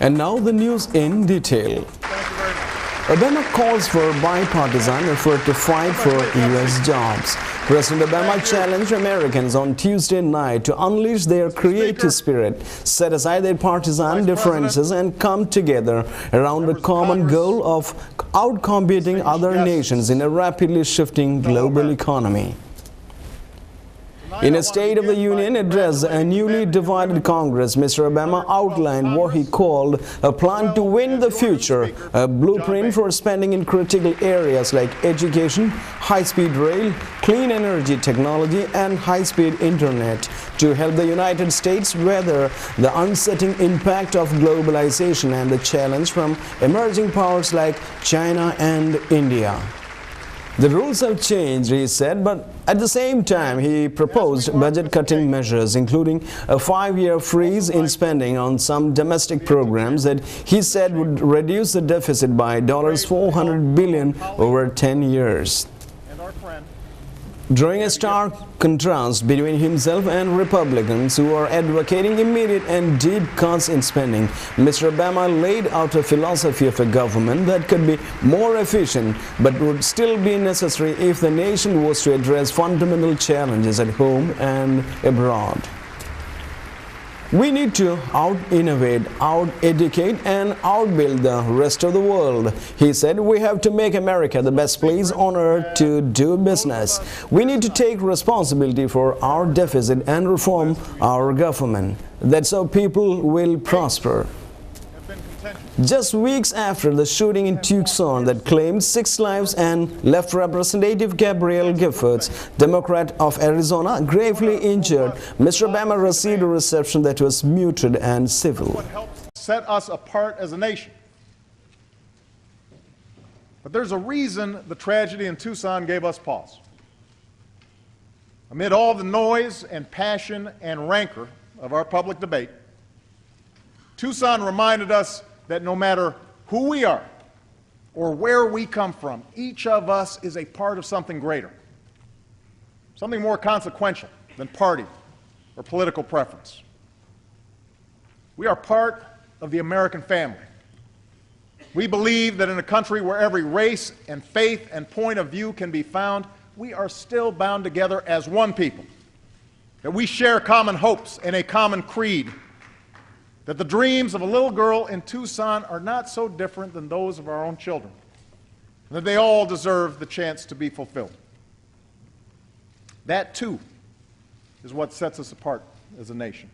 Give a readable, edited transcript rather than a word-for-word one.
And now the news in detail. Obama calls for bipartisan effort to fight for U.S. jobs. President Obama challenged Americans on Tuesday night to unleash their creative spirit, set aside their partisan differences, and come together around the common goal of outcompeting other nations in a rapidly shifting global economy. In a State of the Union address, a newly divided Congress, Mr. Obama outlined what he called a plan to win the future, a blueprint for spending in critical areas like education, high-speed rail, clean energy technology, and high-speed internet to help the United States weather the unsettling impact of globalization and the challenge from emerging powers like China and India. The rules have changed, he said, but at the same time he proposed budget-cutting measures, including a 5-year freeze in spending on some domestic programs that he said would reduce the deficit by $400 billion over 10 years. Drawing a stark contrast between himself and Republicans who are advocating immediate and deep cuts in spending, Mr. Obama laid out a philosophy of a government that could be more efficient but would still be necessary if the nation was to address fundamental challenges at home and abroad. We need to out-innovate, out-educate, and outbuild the rest of the world. He said, we have to make America the best place on earth to do business. We need to take responsibility for our deficit and reform our government. That's how people will prosper. Just weeks after the shooting in Tucson that claimed 6 lives and left Representative Gabrielle Giffords, Democrat of Arizona, gravely injured, Mr. Obama received a reception that was muted and civil. What helps set us apart as a nation. But there's a reason the tragedy in Tucson gave us pause. Amid all the noise and passion and rancor of our public debate, Tucson reminded us that no matter who we are or where we come from, each of us is a part of something greater, something more consequential than party or political preference. We are part of the American family. We believe that in a country where every race and faith and point of view can be found, we are still bound together as one people, that we share common hopes and a common creed, that the dreams of a little girl in Tucson are not so different than those of our own children, and that they all deserve the chance to be fulfilled. That, too, is what sets us apart as a nation.